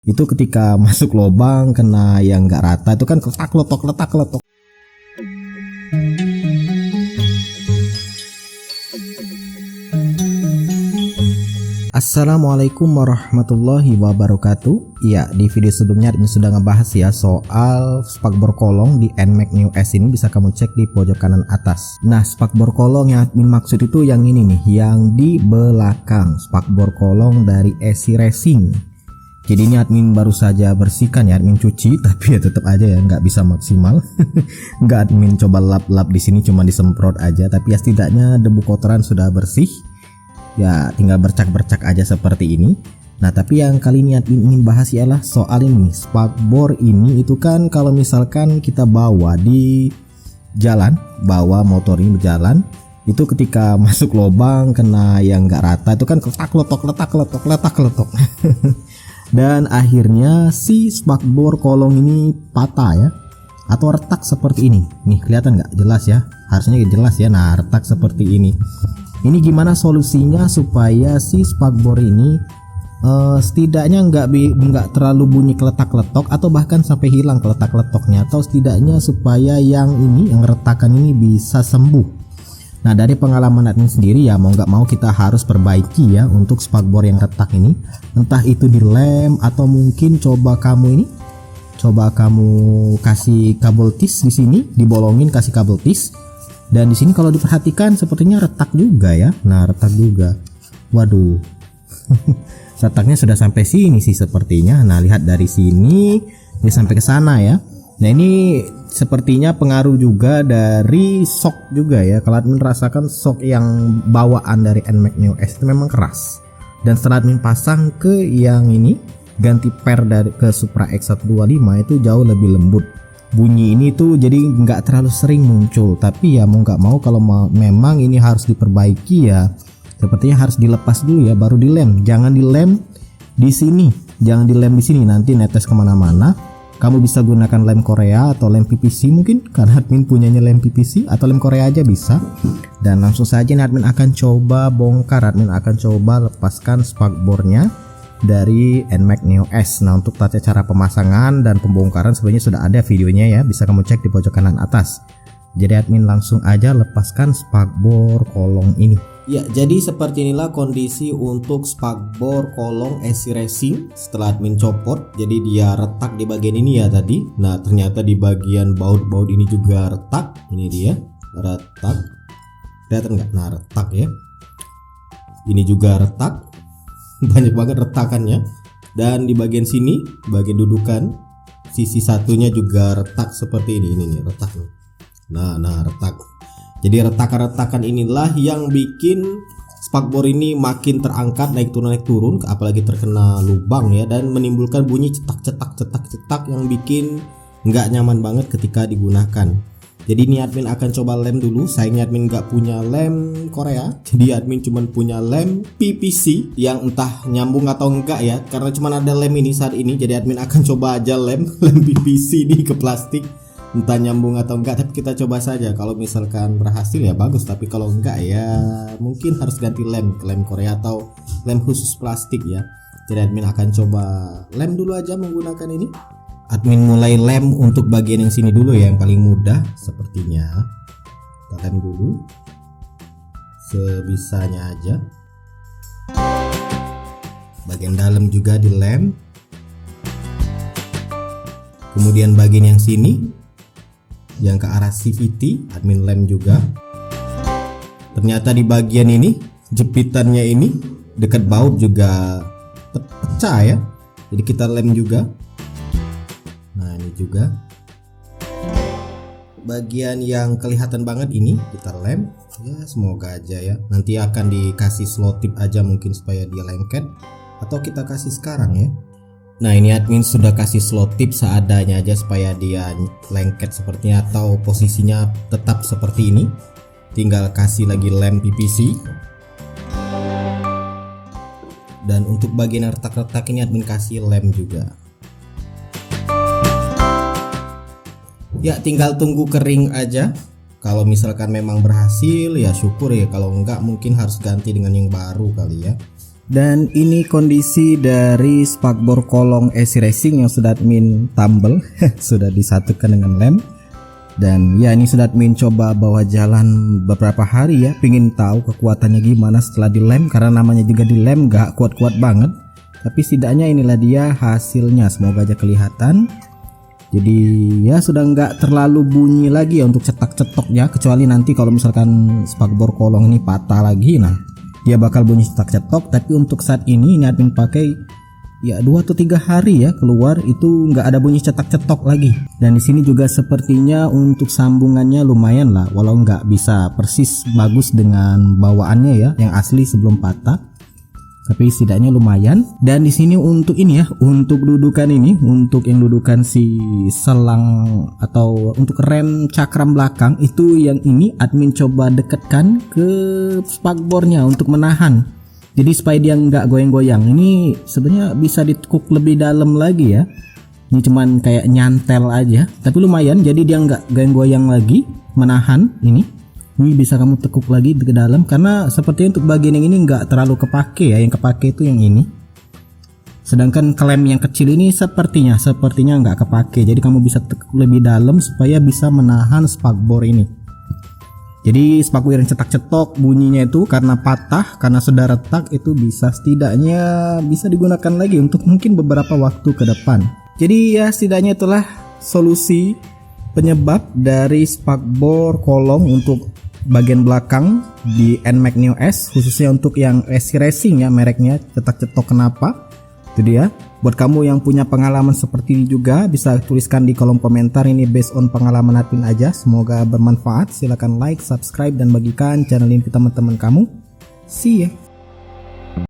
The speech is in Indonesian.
Itu ketika masuk lubang kena yang nggak rata itu kan letak letok. Assalamualaikum warahmatullahi wabarakatuh. Ya, di video sebelumnya admin sudah ngebahas ya soal spakbor kolong di NMAX Neo S ini, bisa kamu cek di pojok kanan atas. Nah, spakbor kolong yang admin maksud itu yang ini nih, yang di belakang, spakbor kolong dari SC Racing. Jadi ini admin baru saja bersihkan ya, admin cuci, tapi ya tetap aja ya nggak bisa maksimal. Nggak admin coba lap-lap di sini, cuma disemprot aja, tapi ya setidaknya debu kotoran sudah bersih. Ya tinggal bercak-bercak aja seperti ini. Nah, tapi yang kali ini admin ingin bahas ialah soal ini, spakbor ini itu kan kalau misalkan kita bawa di jalan, bawa motor ini berjalan, itu ketika masuk lubang kena yang nggak rata itu kan letak letok. Dan akhirnya si spakbor kolong ini patah ya, atau retak seperti ini. Nih kelihatan nggak? Jelas ya, harusnya jelas ya. Nah, retak seperti ini. Ini gimana solusinya supaya si spakbor ini setidaknya nggak terlalu bunyi keletak-letok atau bahkan sampai hilang keletak-letoknya, atau setidaknya supaya yang ini, yang retakan ini bisa sembuh. Nah, dari pengalaman admin sendiri ya, mau nggak mau kita harus perbaiki ya untuk spakbor yang retak ini, entah itu dilem atau mungkin coba kamu kasih kabel tis di sini, dibolongin kasih kabel tis. Dan di sini kalau diperhatikan sepertinya retak juga ya. Nah, retak juga. Waduh. Retaknya sudah sampai sini sih sepertinya. Nah, lihat dari sini dia sampai ke sana ya. Nah, ini sepertinya pengaruh juga dari shock juga ya. Kalau admin merasakan shock yang bawaan dari NMAX Neo S itu memang keras. Dan setelah admin pasang ke yang ini, ganti per dari ke Supra X125 itu jauh lebih lembut. Bunyi ini tuh jadi nggak terlalu sering muncul, tapi ya mau nggak mau kalau memang ini harus diperbaiki ya, sepertinya harus dilepas dulu ya baru dilem. Jangan dilem di sini, nanti netes kemana-mana. Kamu bisa gunakan lem Korea atau lem PVC mungkin, karena admin punyanya lem PVC atau lem Korea aja bisa. Dan langsung saja nih admin akan coba bongkar, admin akan coba lepaskan spakbornya dari NMAX Neo S. Nah, untuk tata cara pemasangan dan pembongkaran sebenarnya sudah ada videonya ya, bisa kamu cek di pojok kanan atas. Jadi admin langsung aja lepaskan spakbor kolong ini. Ya, jadi seperti inilah kondisi untuk spakbor kolong SC Racing setelah admin copot. Jadi dia retak di bagian ini ya tadi. Nah, ternyata di bagian baut-baut ini juga retak. Ini dia, retak. Kelihatan nggak? Nah, retak ya. Ini juga retak. Banyak banget retakannya. Dan di bagian sini, bagian dudukan, sisi satunya juga retak seperti ini nih, retak. Nah, retak. Jadi retakan-retakan inilah yang bikin spakbor ini makin terangkat, naik turun, apalagi terkena lubang ya, dan menimbulkan bunyi cetak yang bikin nggak nyaman banget ketika digunakan. Jadi ini admin akan coba lem dulu. Sayangnya admin nggak punya lem Korea, jadi admin cuma punya lem PVC yang entah nyambung atau enggak ya, karena cuma ada lem ini saat ini. Jadi admin akan coba aja lem PVC ini ke plastik, entah nyambung atau enggak, tapi kita coba saja. Kalau misalkan berhasil ya bagus, tapi kalau enggak ya mungkin harus ganti lem ke lem Korea atau lem khusus plastik ya. Jadi admin akan coba lem dulu aja menggunakan ini. Admin mulai lem untuk bagian yang sini dulu ya, yang paling mudah sepertinya. Kita lem dulu sebisanya aja. Bagian dalam juga dilem. Kemudian bagian yang sini, yang ke arah CVT, admin lem juga. Ternyata di bagian ini, jepitannya ini dekat baut juga pecah ya. Jadi kita lem juga. Nah, ini juga bagian yang kelihatan banget ini kita lem ya, semoga aja ya. Nanti akan dikasih slow tip aja mungkin supaya dia lengket, atau kita kasih sekarang ya. Nah, ini admin sudah kasih slow tip seadanya aja supaya dia lengket sepertinya, atau posisinya tetap seperti ini. Tinggal kasih lagi lem PVC. Dan untuk bagian retak-retak ini admin kasih lem juga. Ya, tinggal tunggu kering aja. Kalau misalkan memang berhasil ya syukur ya, kalau enggak mungkin harus ganti dengan yang baru kali ya. Dan ini kondisi dari spakbor kolong AC Racing yang sudah admin tumble sudah disatukan dengan lem. Dan ya ini sudah admin coba bawa jalan beberapa hari ya, pingin tahu kekuatannya gimana setelah dilem, karena namanya juga dilem gak kuat-kuat banget. Tapi setidaknya inilah dia hasilnya, semoga aja kelihatan. Jadi ya sudah nggak terlalu bunyi lagi ya untuk cetak-cetoknya, kecuali nanti kalau misalkan spakbor kolong ini patah lagi, nah dia bakal bunyi cetak-cetok. Tapi untuk saat ini admin pakai ya 2 atau 3 hari ya, keluar itu nggak ada bunyi cetak-cetok lagi. Dan di sini juga sepertinya untuk sambungannya lumayan lah, walau nggak bisa persis bagus dengan bawaannya ya yang asli sebelum patah, tapi setidaknya lumayan. Dan di sini untuk ini ya, untuk dudukan ini, untuk yang dudukan si selang atau untuk rem cakram belakang itu, yang ini admin coba dekatkan ke spakbornya untuk menahan. Jadi supaya dia nggak goyang-goyang. Ini sebenarnya bisa ditekuk lebih dalam lagi ya. Ini cuman kayak nyantel aja, tapi lumayan. Jadi dia nggak goyang-goyang lagi, menahan ini. Ini bisa kamu tekuk lagi ke dalam, karena sepertinya untuk bagian yang ini nggak terlalu kepake ya. Yang kepake itu yang ini. Sedangkan klem yang kecil ini sepertinya nggak kepake. Jadi kamu bisa tekuk lebih dalam supaya bisa menahan spakbor ini. Jadi spakbor yang cetak-cetok bunyinya itu karena patah, karena sudah retak, itu bisa setidaknya bisa digunakan lagi untuk mungkin beberapa waktu ke depan. Jadi ya setidaknya itulah solusi penyebab dari spakbor kolong untuk bagian belakang di NMAX Neo S, khususnya untuk yang AC Racing ya mereknya, cetak-cetok kenapa. Itu dia. Buat kamu yang punya pengalaman seperti ini juga bisa tuliskan di kolom komentar. Ini based on pengalaman admin aja, semoga bermanfaat. Silahkan like, subscribe, dan bagikan channel ini ke teman-teman kamu. See ya.